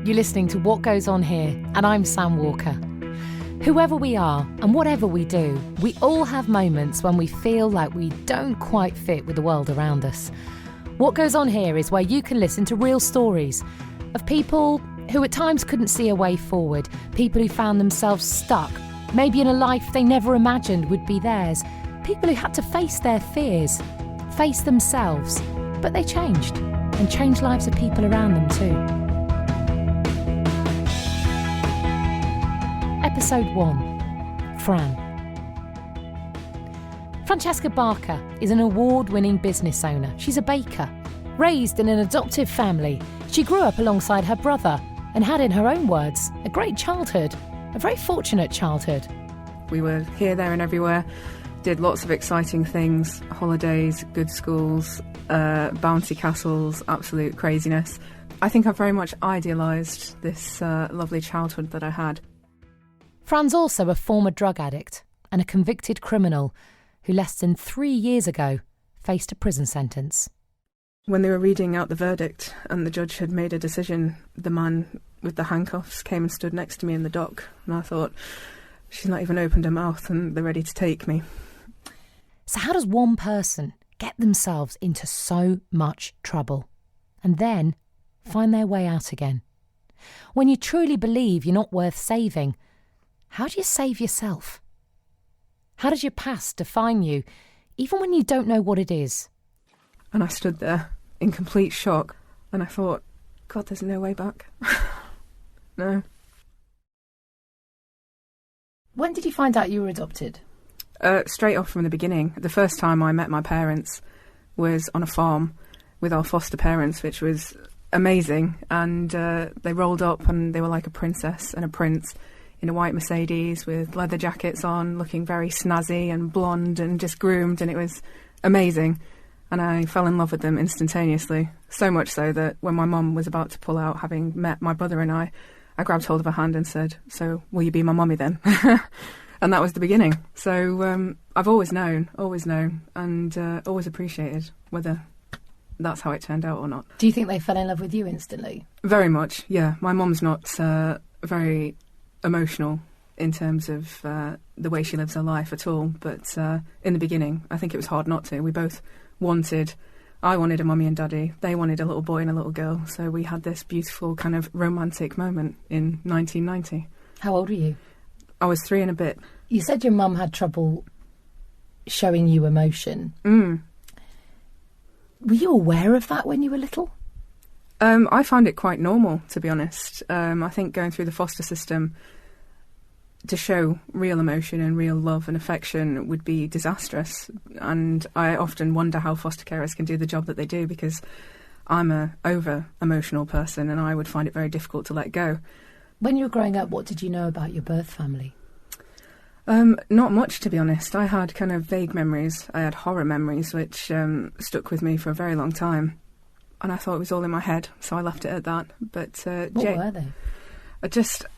You're listening to What Goes On Here, and I'm Sam Walker. Whoever we are and whatever we do, we all have moments when we feel like we don't quite fit with the world around us. What Goes On Here is where you can listen to real stories of people who at times couldn't see a way forward, people who found themselves stuck, maybe in a life they never imagined would be theirs, people who had to face their fears, face themselves, but they changed, and changed lives of people around them too. Episode 1. Fran. Francesca Barker is an award-winning business owner. She's a baker. Raised in an adoptive family, she grew up alongside her brother and had, in her own words, a great childhood, a very fortunate childhood. We were here, there and everywhere, did lots of exciting things, holidays, good schools, bouncy castles, absolute craziness. I think I very much idealised this lovely childhood that I had. Fran's also a former drug addict and a convicted criminal who less than 3 years ago faced a prison sentence. When they were reading out the verdict and the judge had made a decision, the man with the handcuffs came and stood next to me in the dock, and I thought, she's not even opened her mouth and they're ready to take me. So how does one person get themselves into so much trouble and then find their way out again? When you truly believe you're not worth saving, how do you save yourself? How does your past define you, even when you don't know what it is? And I stood there in complete shock, and I thought, God, there's no way back. No. When did you find out you were adopted? Straight off from the beginning. The first time I met my parents was on a farm with our foster parents, which was amazing. And they rolled up and they were like a princess and a prince in a white Mercedes with leather jackets on, looking very snazzy and blonde and just groomed, and it was amazing. And I fell in love with them instantaneously. So much so that when my mum was about to pull out, having met my brother and I grabbed hold of her hand and said, "So will you be my mummy then?" And that was the beginning. So I've always known, and always appreciated, whether that's how it turned out or not. Do you think they fell in love with you instantly? Very much, yeah. My mum's not very emotional in terms of the way she lives her life at all, but in the beginning I think it was hard not to. We both I wanted a mummy and daddy, they wanted a little boy and a little girl, so we had this beautiful kind of romantic moment in 1990. How old were you? I was 3 and a bit. You said your mum had trouble showing you emotion. Were you aware of that when you were little? I found it quite normal, to be honest. I think going through the foster system to show real emotion and real love and affection would be disastrous. And I often wonder how foster carers can do the job that they do, because I'm a over-emotional person and I would find it very difficult to let go. When you were growing up, what did you know about your birth family? Not much, to be honest. I had kind of vague memories. I had horror memories, which stuck with me for a very long time. And I thought it was all in my head, so I left it at that. But what were they?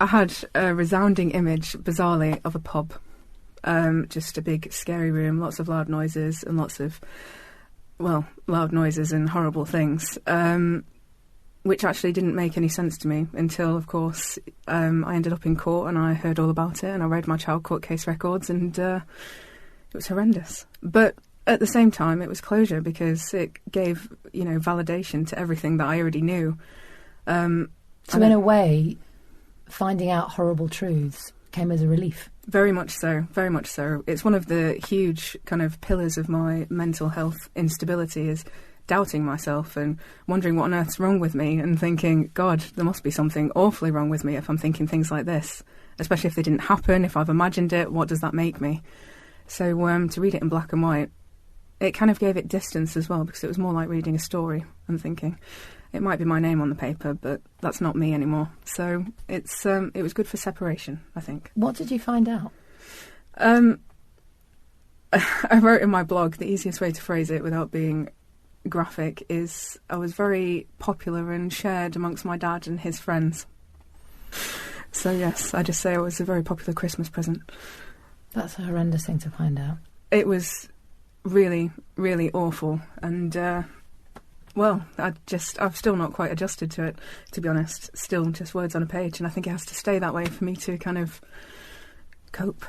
I had a resounding image, bizarrely, of a pub. Just a big, scary room, lots of loud noises and loud noises and horrible things, which actually didn't make any sense to me until, of course, I ended up in court and I heard all about it and I read my child court case records, and it was horrendous. But at the same time, it was closure, because it gave, validation to everything that I already knew. So in a way, finding out horrible truths came as a relief. Very much so, very much so. It's one of the huge kind of pillars of my mental health instability, is doubting myself and wondering what on earth's wrong with me, and thinking, God, there must be something awfully wrong with me if I'm thinking things like this, especially if they didn't happen, if I've imagined it, what does that make me? So to read it in black and white, it kind of gave it distance as well, because it was more like reading a story and thinking, it might be my name on the paper, but that's not me anymore. So it was good for separation, I think. What did you find out? I wrote in my blog, the easiest way to phrase it without being graphic is, I was very popular and shared amongst my dad and his friends. So yes, I just say I was a very popular Christmas present. That's a horrendous thing to find out. It was really, really awful, and Well, I've still not quite adjusted to it, to be honest. Still just words on a page, and I think it has to stay that way for me to kind of cope.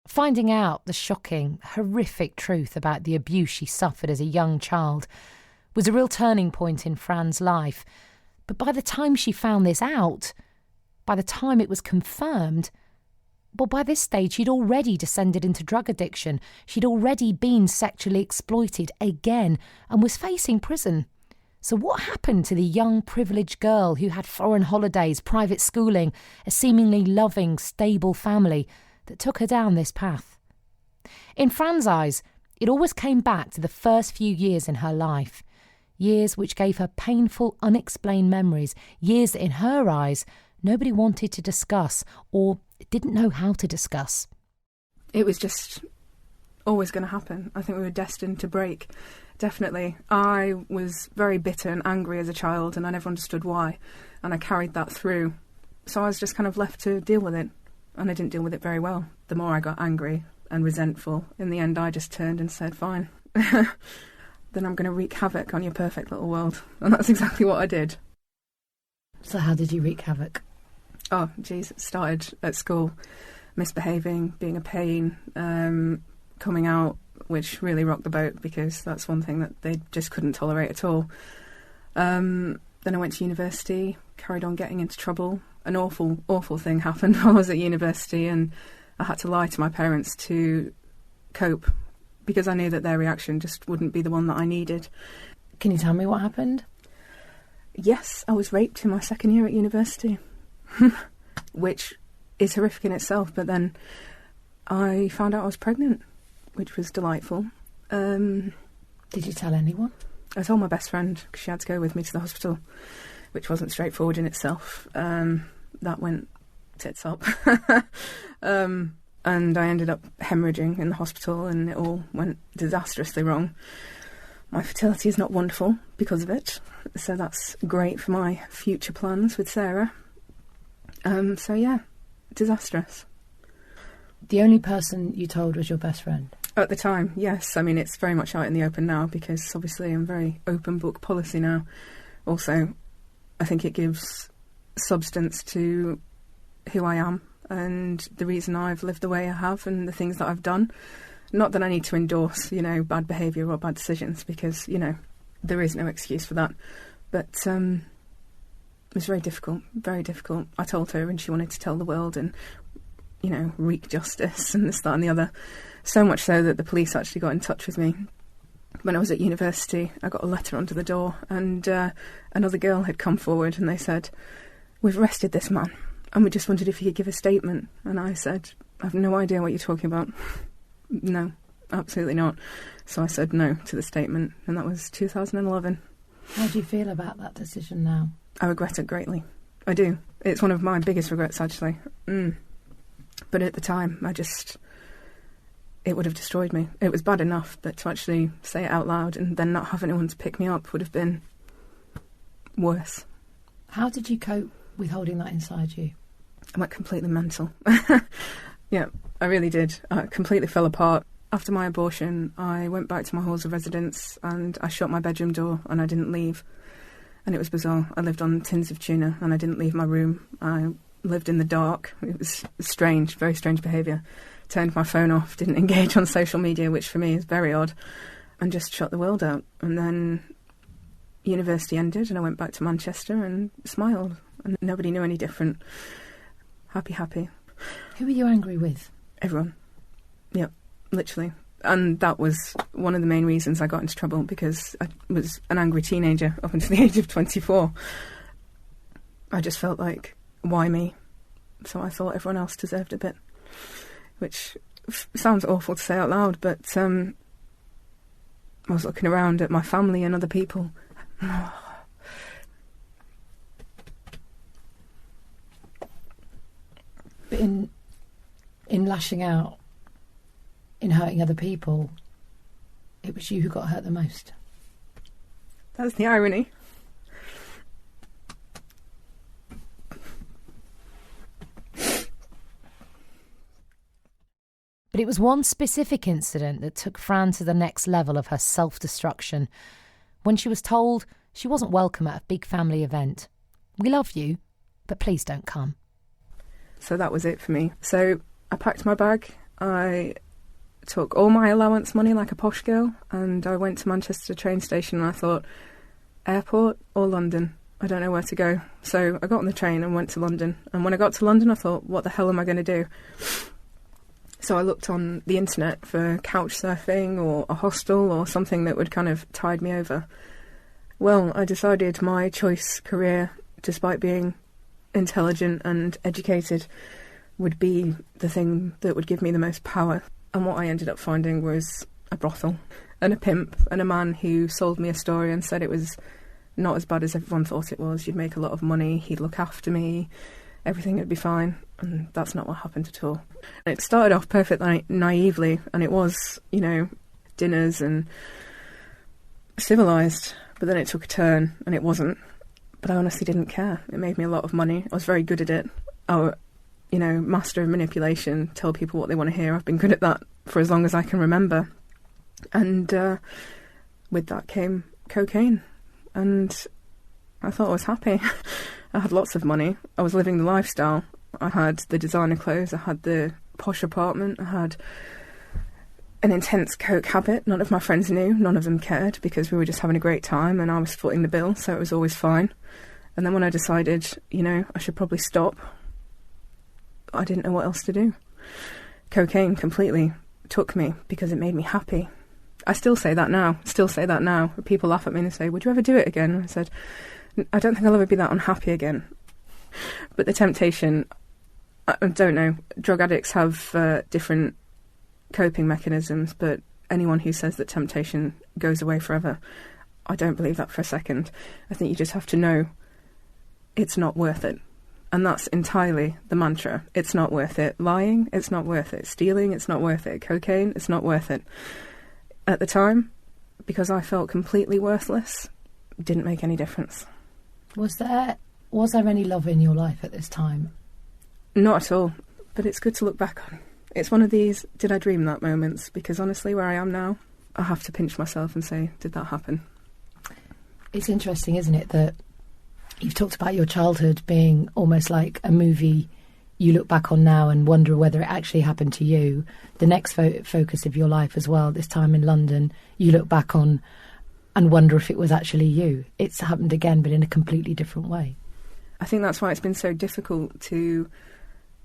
Finding out the shocking, horrific truth about the abuse she suffered as a young child was a real turning point in Fran's life. But by the time she found this out, by the time it was confirmed, well, by this stage she'd already descended into drug addiction. She'd already been sexually exploited again and was facing prison. So what happened to the young, privileged girl who had foreign holidays, private schooling, a seemingly loving, stable family that took her down this path? In Fran's eyes, it always came back to the first few years in her life. Years which gave her painful, unexplained memories. Years that in her eyes, nobody wanted to discuss or didn't know how to discuss. It was just always going to happen. I think we were destined to break. Definitely. I was very bitter and angry as a child, and I never understood why. And I carried that through. So I was just kind of left to deal with it. And I didn't deal with it very well. The more I got angry and resentful, in the end I just turned and said, fine. Then I'm going to wreak havoc on your perfect little world. And that's exactly what I did. So how did you wreak havoc? Oh, geez, it started at school, misbehaving, being a pain, coming out, which really rocked the boat because that's one thing that they just couldn't tolerate at all. Then I went to university, carried on getting into trouble. An awful, awful thing happened while I was at university, and I had to lie to my parents to cope because I knew that their reaction just wouldn't be the one that I needed. Can you tell me what happened? Yes, I was raped in my second year at university. Which is horrific in itself, but then I found out I was pregnant, which was delightful. Did you tell anyone? I told my best friend because she had to go with me to the hospital, which wasn't straightforward in itself. That went tits up. And I ended up hemorrhaging in the hospital, and it all went disastrously wrong. My fertility is not wonderful because of it, so that's great for my future plans with Sarah. So yeah, disastrous. The only person you told was your best friend? At the time, yes. I mean, it's very much out in the open now because obviously I'm very open book policy now. Also, I think it gives substance to who I am and the reason I've lived the way I have and the things that I've done. Not that I need to endorse, bad behaviour or bad decisions because, there is no excuse for that. But it was very difficult, very difficult. I told her and she wanted to tell the world and, wreak justice and this, that and the other. So much so that the police actually got in touch with me. When I was at university, I got a letter under the door and another girl had come forward and they said, "We've arrested this man and we just wondered if he could give a statement." And I said, "I have no idea what you're talking about." No, absolutely not. So I said no to the statement, and that was 2011. How do you feel about that decision now? I regret it greatly. I do. It's one of my biggest regrets, actually. But at the time, it would have destroyed me. It was bad enough, but to actually say it out loud and then not have anyone to pick me up would have been worse. How did you cope with holding that inside you? I went completely mental. Yeah, I really did. I completely fell apart. After my abortion, I went back to my halls of residence and I shut my bedroom door and I didn't leave. And it was bizarre. I lived on tins of tuna and I didn't leave my room. I lived in the dark. It was strange, very strange behaviour. Turned my phone off, didn't engage on social media, which for me is very odd, and just shut the world out. And then university ended and I went back to Manchester and smiled. And nobody knew any different. Happy, happy. Who were you angry with? Everyone. Yep, literally. And that was one of the main reasons I got into trouble, because I was an angry teenager up until the age of 24. I just felt like, why me? So I thought everyone else deserved a bit. Which sounds awful to say out loud, but I was looking around at my family and other people. But in lashing out, in hurting other people, it was you who got hurt the most. That's the irony. But But it was one specific incident that took Fran to the next level of her self-destruction, when she was told she wasn't welcome at a big family event. "We love you, but please don't come." So that was it for me. So I packed my bag, I took all my allowance money like a posh girl, and I went to Manchester train station and I thought, airport or London? I don't know where to go. So I got on the train and went to London. And when I got to London, I thought, what the hell am I going to do? So I looked on the internet for couch surfing or a hostel or something that would kind of tide me over. Well, I decided my choice career, despite being intelligent and educated, would be the thing that would give me the most power. And what I ended up finding was a brothel and a pimp and a man who sold me a story and said it was not as bad as everyone thought it was. You'd make a lot of money, he'd look after me, everything would be fine. And that's not what happened at all. It started off perfectly naively, and it was, you know, dinners and civilised, but then it took a turn and it wasn't. But I honestly didn't care. It made me a lot of money. I was very good at it. Master of manipulation, tell people what they want to hear. I've been good at that for as long as I can remember. And with that came cocaine. And I thought I was happy. I had lots of money. I was living the lifestyle. I had the designer clothes. I had the posh apartment. I had an intense coke habit. None of my friends knew. None of them cared because we were just having a great time and I was footing the bill, so it was always fine. And then when I decided, I should probably stop, I didn't know what else to do. Cocaine completely took me because it made me happy. I still say that now. People laugh at me and they say, would you ever do it again? And I said, I don't think I'll ever be that unhappy again. But the temptation, I don't know. Drug addicts have different coping mechanisms, but anyone who says that temptation goes away forever, I don't believe that for a second. I think you just have to know it's not worth it. And that's entirely the mantra. It's not worth it. Lying, it's not worth it. Stealing, it's not worth it. Cocaine, it's not worth it. At the time, because I felt completely worthless, it didn't make any difference. Was there any love in your life at this time? Not at all. But it's good to look back on. It's one of these did I dream that moments, because honestly, where I am now, I have to pinch myself and say, did that happen? It's interesting, isn't it, that you've talked about your childhood being almost like a movie you look back on now and wonder whether it actually happened to you. The next focus of your life as well, this time in London, you look back on and wonder if it was actually you. It's happened again, but in a completely different way. I think that's why it's been so difficult to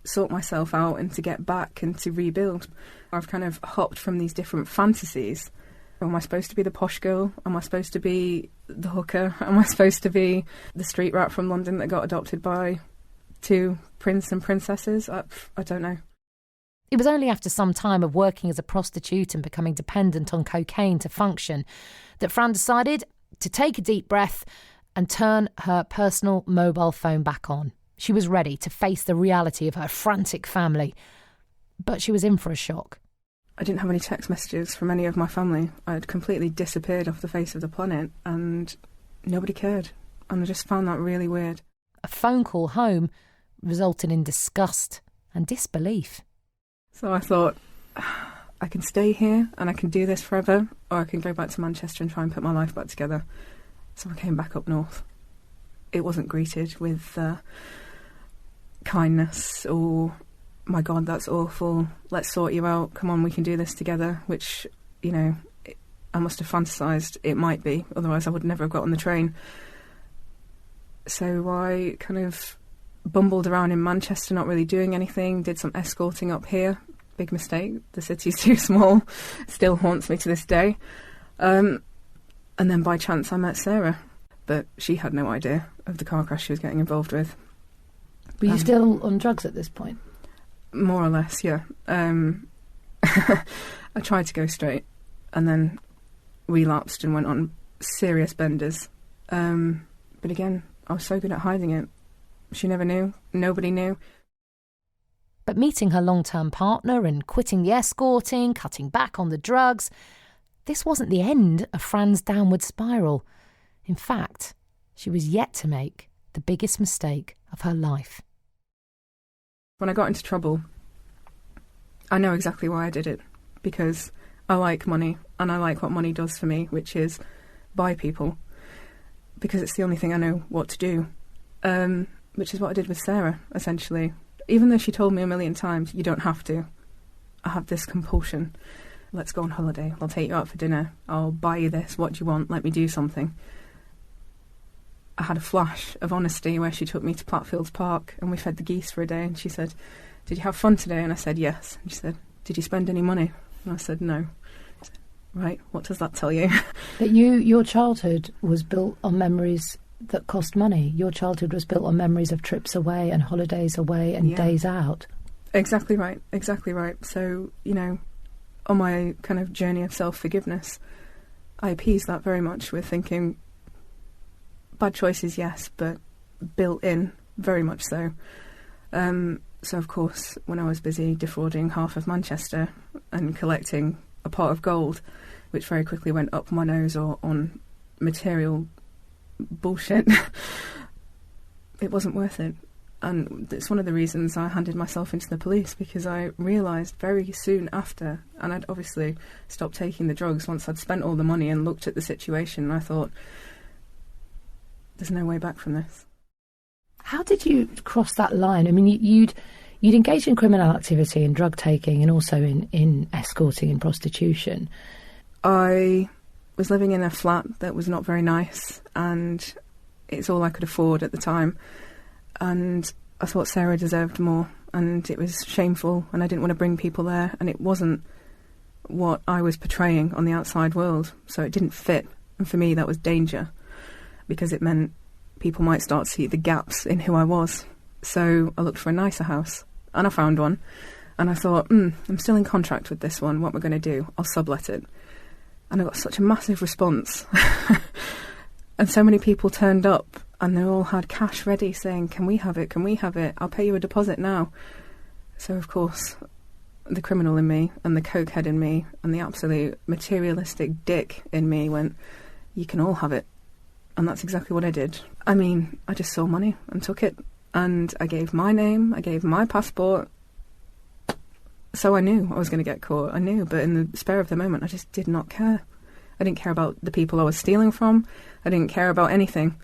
sort myself out and to get back and to rebuild. I've kind of hopped from these different fantasies. Am I supposed to be the posh girl? Am I supposed to be the hooker? Am I supposed to be the street rat from London that got adopted by two prince and princesses? I don't know. It was only after some time of working as a prostitute and becoming dependent on cocaine to function that Fran decided to take a deep breath and turn her personal mobile phone back on. She was ready to face the reality of her frantic family, but she was in for a shock. I didn't have any text messages from any of my family. I had completely disappeared off the face of the planet and nobody cared. And I just found that really weird. A phone call home resulted in disgust and disbelief. So I thought, I can stay here and I can do this forever, or I can go back to Manchester and try and put my life back together. So I came back up north. It wasn't greeted with kindness or, my God, that's awful, let's sort you out, come on, we can do this together, which, I must have fantasised it might be, otherwise I would never have got on the train. So I kind of bumbled around in Manchester, not really doing anything, did some escorting up here. Big mistake, the city's too small, still haunts me to this day. And then by chance I met Sarah, but she had no idea of the car crash she was getting involved with. Were you still on drugs at this point? More or less, yeah. I tried to go straight and then relapsed and went on serious benders. But again, I was so good at hiding it. She never knew. Nobody knew. But meeting her long-term partner and quitting the escorting, cutting back on the drugs, this wasn't the end of Fran's downward spiral. In fact, she was yet to make the biggest mistake of her life. When I got into trouble, I know exactly why I did it, because I like money, and I like what money does for me, which is buy people, because it's the only thing I know what to do, which is what I did with Sarah, essentially. Even though she told me a million times, you don't have to, I have this compulsion. Let's go on holiday, I'll take you out for dinner, I'll buy you this, what do you want, let me do something. I had a flash of honesty where she took me to Platfields Park and we fed the geese for a day, and she said, "Did you have fun today?" And I said, "Yes." And she said, "Did you spend any money?" And I said, "No." I said, "Right, what does that tell you?" That your childhood was built on memories that cost money. Your childhood was built on memories of trips away and holidays away and days out. Exactly right, exactly right. So, on my kind of journey of self-forgiveness, I appease that very much with thinking, bad choices, yes, but built in, very much so. So, of course, when I was busy defrauding half of Manchester and collecting a pot of gold, which very quickly went up my nose or on material bullshit, it wasn't worth it. And it's one of the reasons I handed myself into the police, because I realised very soon after, and I'd obviously stopped taking the drugs once I'd spent all the money and looked at the situation, and I thought, there's no way back from this. How did you cross that line? I mean, you'd engaged in criminal activity and drug taking, and also in escorting and prostitution. I was living in a flat that was not very nice, and it's all I could afford at the time. And I thought Sarah deserved more, and it was shameful, and I didn't want to bring people there, and it wasn't what I was portraying on the outside world, so it didn't fit. And for me, that was danger, because it meant people might start to see the gaps in who I was. So I looked for a nicer house, and I found one, and I thought, I'm still in contract with this one, what am I going to do? I'll sublet it. And I got such a massive response. And so many people turned up, and they all had cash ready saying, can we have it, can we have it, I'll pay you a deposit now. So of course, the criminal in me, and the cokehead in me, and the absolute materialistic dick in me went, you can all have it. And that's exactly what I did. I mean, I just saw money and took it. And I gave my name, I gave my passport. So I knew I was going to get caught. I knew, but in the spare of the moment, I just did not care. I didn't care about the people I was stealing from. I didn't care about anything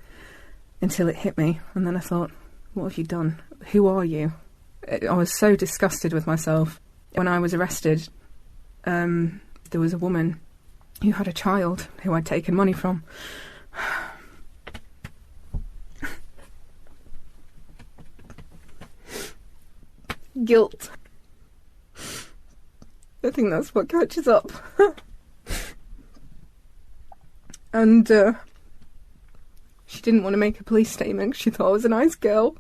until it hit me. And then I thought, what have you done? Who are you? I was so disgusted with myself. When I was arrested, there was a woman who had a child who I'd taken money from. Guilt. I think that's what catches up. And she didn't want to make a police statement. She thought I was a nice girl.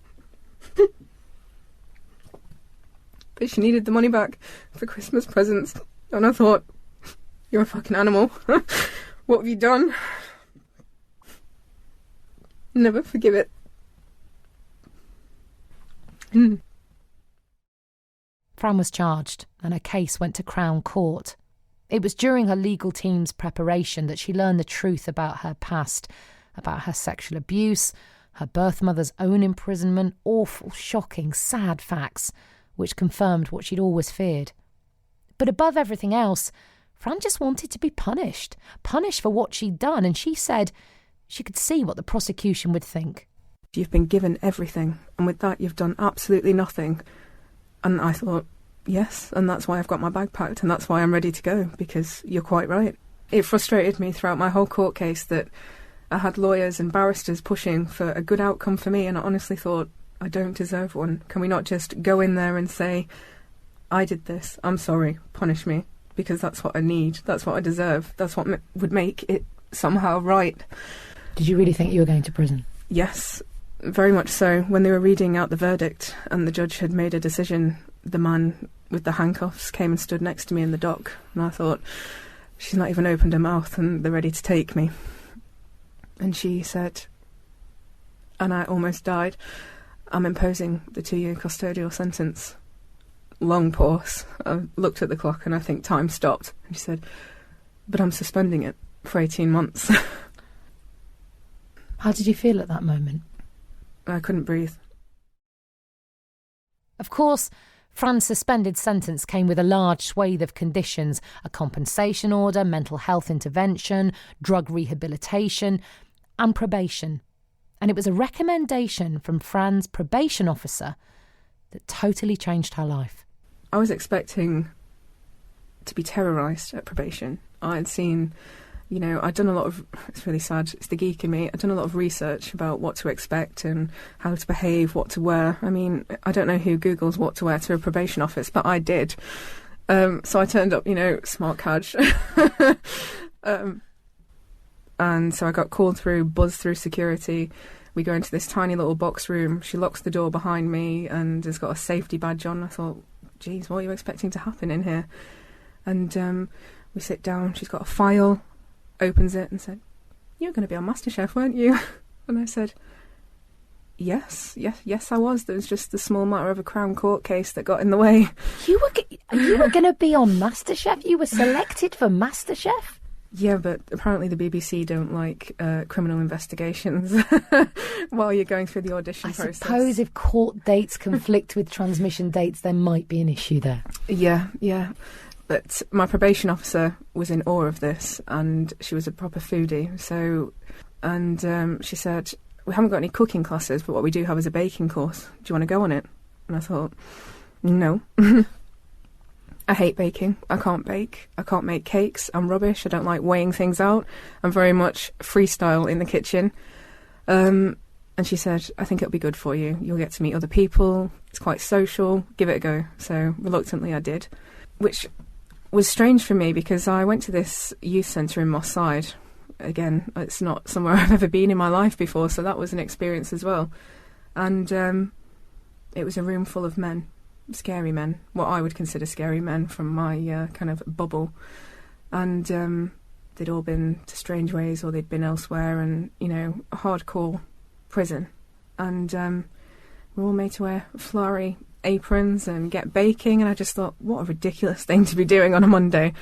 But she needed the money back for Christmas presents. And I thought, you're a fucking animal. What have you done? Never forgive it. Fran was charged, and her case went to Crown Court. It was during her legal team's preparation that she learned the truth about her past, about her sexual abuse, her birth mother's own imprisonment, awful, shocking, sad facts, which confirmed what she'd always feared. But above everything else, Fran just wanted to be punished for what she'd done, and she said she could see what the prosecution would think. You've been given everything, and with that you've done absolutely nothing. And I thought, yes, and that's why I've got my bag packed, and that's why I'm ready to go, because you're quite right. It frustrated me throughout my whole court case that I had lawyers and barristers pushing for a good outcome for me, and I honestly thought, I don't deserve one. Can we not just go in there and say, I did this, I'm sorry, punish me, because that's what I need, that's what I deserve, that's what would make it somehow right. Did you really think you were going to prison? Yes, very much so. When they were reading out the verdict and the judge had made a decision, the man with the handcuffs came and stood next to me in the dock, and I thought, she's not even opened her mouth and they're ready to take me. And she said, and I almost died, I'm imposing the 2-year custodial sentence. Long pause. I looked at the clock and I think time stopped. And she said, but I'm suspending it for 18 months. How did you feel at that moment? I couldn't breathe. Of course, Fran's suspended sentence came with a large swathe of conditions: a compensation order, mental health intervention, drug rehabilitation, and probation. And it was a recommendation from Fran's probation officer that totally changed her life. I was expecting to be terrorised at probation. I had seen, I'd done a lot of, it's really sad, it's the geek in me, I'd done a lot of research about what to expect and how to behave, what to wear. I mean, I don't know who Googles what to wear to a probation office, but I did. So I turned up, smart cadge. And so I got called through, buzzed through security. We go into this tiny little box room. She locks the door behind me and has got a safety badge on. I thought, geez, what are you expecting to happen in here? And we sit down. She's got a file, opens it and said, "You were going to be on MasterChef, weren't you?" And I said, yes, I was. There was just the small matter of a Crown Court case that got in the way. You were going to be on MasterChef? You were selected for MasterChef? Yeah, but apparently the BBC don't like criminal investigations while you're going through the audition process. I suppose if court dates conflict with transmission dates, there might be an issue there. Yeah. But my probation officer was in awe of this, and she was a proper foodie. She said, "We haven't got any cooking classes, but what we do have is a baking course. Do you want to go on it?" And I thought, no. I hate baking. I can't bake. I can't make cakes. I'm rubbish. I don't like weighing things out. I'm very much freestyle in the kitchen. And she said, "I think it'll be good for you. You'll get to meet other people. It's quite social. Give it a go." So reluctantly I did, which was strange for me because I went to this youth centre in Moss Side. Again, it's not somewhere I've ever been in my life before, so that was an experience as well. And it was a room full of men. Scary men, what I would consider scary men from my kind of bubble. And they'd all been to Strangeways or they'd been elsewhere, and, a hardcore prison. And we're all made to wear flowery aprons and get baking, and I just thought, what a ridiculous thing to be doing on a Monday.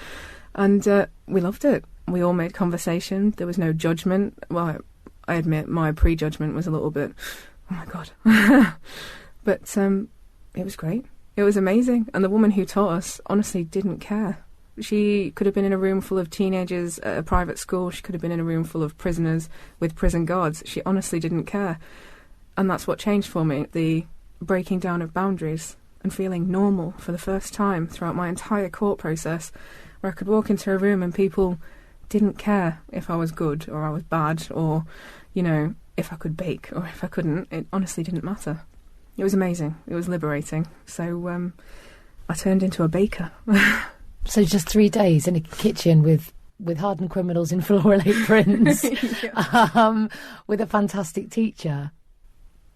And we loved it. We all made conversation. There was no judgment. Well, I admit my prejudgment was a little bit, oh my God. But it was great. It was amazing. And the woman who taught us honestly didn't care. She could have been in a room full of teenagers at a private school. She could have been in a room full of prisoners with prison guards. She honestly didn't care. And that's what changed for me. The breaking down of boundaries and feeling normal for the first time throughout my entire court process, where I could walk into a room and people didn't care if I was good or I was bad or, if I could bake or if I couldn't. It honestly didn't matter. It was amazing. It was liberating. So I turned into a baker. So just 3 days in a kitchen with hardened criminals in floral aprons, with a fantastic teacher,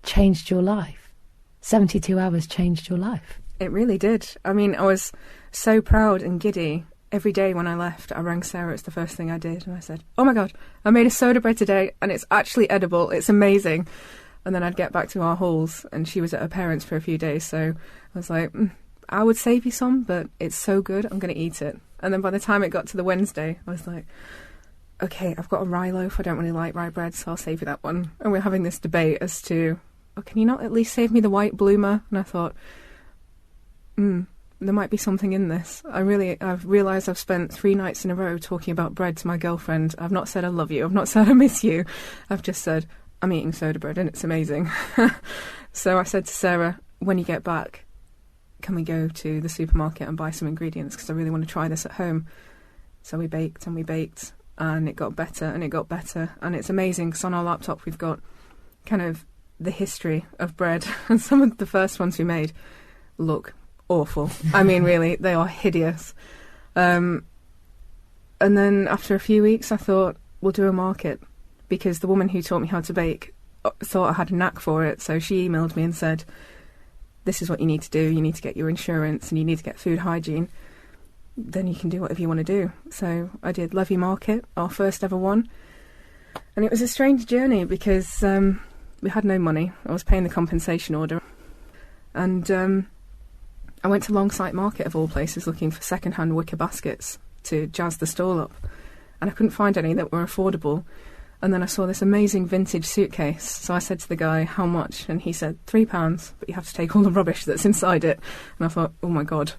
changed your life. 72 hours changed your life. It really did. I mean, I was so proud and giddy. Every day when I left, I rang Sarah. It's the first thing I did. And I said, "Oh my God, I made a soda bread today and it's actually edible. It's amazing." And then I'd get back to our halls, and she was at her parents' for a few days. So I was like, I would save you some, but it's so good, I'm going to eat it. And then by the time it got to the Wednesday, I was like, okay, I've got a rye loaf. I don't really like rye bread, so I'll save you that one. And we're having this debate as to, can you not at least save me the white bloomer? And I thought, there might be something in this. I've realised I've spent 3 nights in a row talking about bread to my girlfriend. I've not said I love you. I've not said I miss you. I've just said, I'm eating soda bread and it's amazing. So I said to Sarah, when you get back, can we go to the supermarket and buy some ingredients, because I really want to try this at home. So we baked and we baked, and it got better and it got better. And it's amazing because on our laptop we've got kind of the history of bread, and some of the first ones we made look awful. I mean, really, they are hideous. And then after a few weeks I thought, we'll do a market, because the woman who taught me how to bake thought I had a knack for it. So she emailed me and said, this is what you need to do. You need to get your insurance and you need to get food hygiene. Then you can do whatever you want to do. So I did Levy Market, our first ever one. And it was a strange journey because we had no money. I was paying the compensation order. And I went to Longsight Market, of all places, looking for second-hand wicker baskets to jazz the stall up. And I couldn't find any that were affordable. And then I saw this amazing vintage suitcase. So I said to the guy, how much? And he said, £3, but you have to take all the rubbish that's inside it. And I thought, oh my God,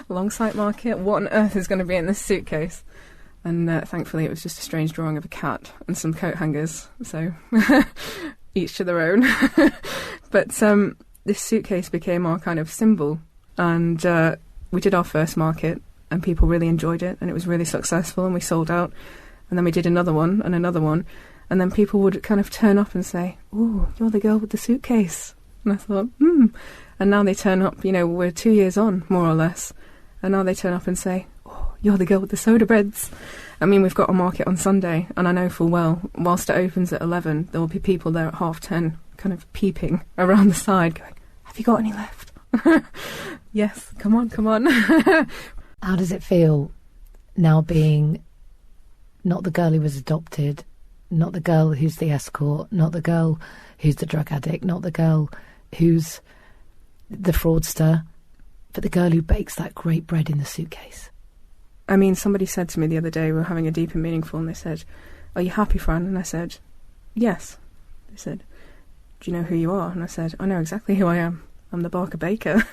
long sight market? What on earth is going to be in this suitcase? And thankfully it was just a strange drawing of a cat and some coat hangers. So each to their own. But this suitcase became our kind of symbol. And we did our first market and people really enjoyed it. And it was really successful and we sold out. And then we did another one and another one. And then people would kind of turn up and say, oh, you're the girl with the suitcase. And I thought, And now they turn up, we're 2 years on, more or less. And now they turn up and say, oh, you're the girl with the soda breads. I mean, we've got a market on Sunday. And I know full well, whilst it opens at 11, there will be people there at 10:30 kind of peeping around the side going, have you got any left? Yes, come on. How does it feel now being not the girl who was adopted, not the girl who's the escort, not the girl who's the drug addict, not the girl who's the fraudster, but the girl who bakes that great bread in the suitcase? I mean, somebody said to me the other day, we were having a Deep and Meaningful, and they said, are you happy, Fran? And I said, yes. They said, do you know who you are? And I said, I know exactly who I am. I'm the Barker baker.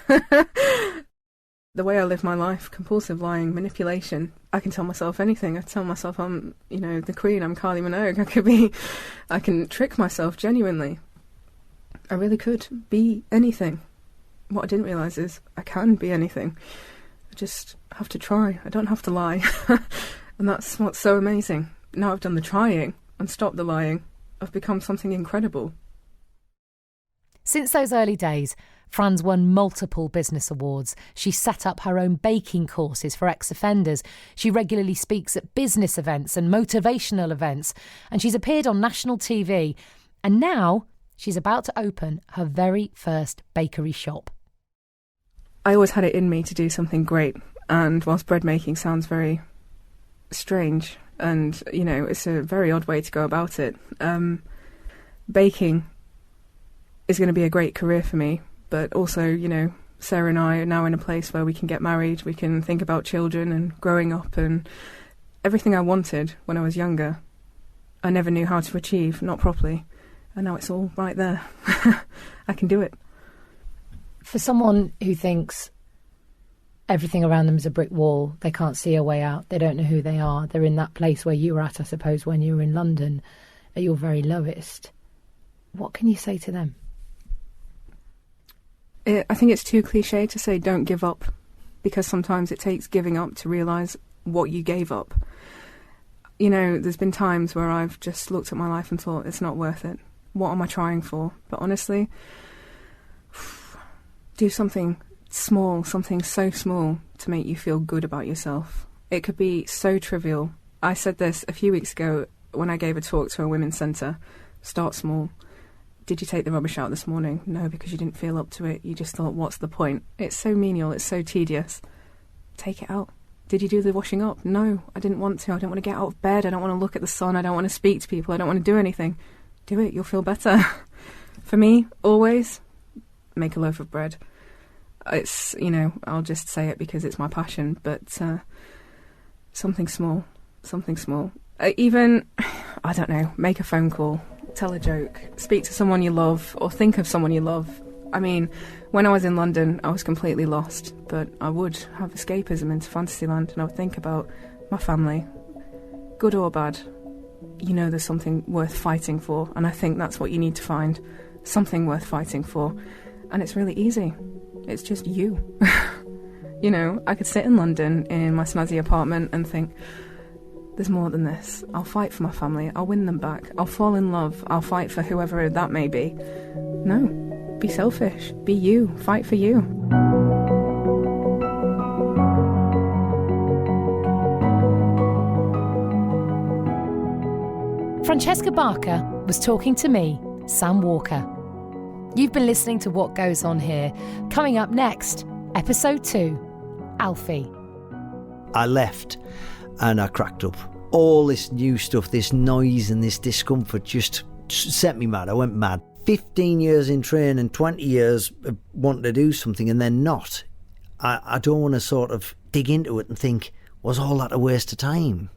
The way I live my life, compulsive lying, manipulation, I can tell myself anything. I tell myself I'm, the Queen, I'm Kylie Minogue. I can trick myself genuinely. I really could be anything. What I didn't realise is I can be anything. I just have to try. I don't have to lie. And that's what's so amazing. Now I've done the trying and stopped the lying, I've become something incredible. Since those early days, Fran's won multiple business awards. She set up her own baking courses for ex-offenders. She regularly speaks at business events and motivational events. And she's appeared on national TV. And now she's about to open her very first bakery shop. I always had it in me to do something great. And whilst bread making sounds very strange and, it's a very odd way to go about it, baking is going to be a great career for me. But also, Sarah and I are now in a place where we can get married, we can think about children and growing up, and everything I wanted when I was younger, I never knew how to achieve, not properly. And now it's all right there. I can do it. For someone who thinks everything around them is a brick wall, they can't see a way out, they don't know who they are, they're in that place where you were at, I suppose, when you were in London, at your very lowest. What can you say to them? I think it's too cliche to say don't give up, because sometimes it takes giving up to realise what you gave up. There's been times where I've just looked at my life and thought, it's not worth it. What am I trying for? But honestly, do something small, something so small to make you feel good about yourself. It could be so trivial. I said this a few weeks ago when I gave a talk to a women's centre. Start small. Did you take the rubbish out this morning? No, because you didn't feel up to it. You just thought, what's the point? It's so menial, it's so tedious. Take it out. Did you do the washing up? No, I didn't want to. I didn't want to get out of bed. I don't want to look at the sun. I don't want to speak to people. I don't want to do anything. Do it, you'll feel better. For me, always, make a loaf of bread. It's, I'll just say it because it's my passion, but something small. Even, I don't know, make a phone call. Tell a joke, speak to someone you love, or think of someone you love. I mean, when I was in London, I was completely lost, but I would have escapism into Fantasyland, and I would think about my family, good or bad. There's something worth fighting for, and I think that's what you need to find, something worth fighting for. And it's really easy. It's just you. I could sit in London in my snazzy apartment and think, there's more than this. I'll fight for my family. I'll win them back. I'll fall in love. I'll fight for whoever that may be. No, be selfish. Be you. Fight for you. Francesca Barker was talking to me, Sam Walker. You've been listening to What Goes On Here. Coming up next, episode 2, Alfie. I left and I cracked up. All this new stuff, this noise and this discomfort just set me mad. I went mad. 15 years in training, 20 years of wanting to do something and then not. I don't want to sort of dig into it and think, was all that a waste of time?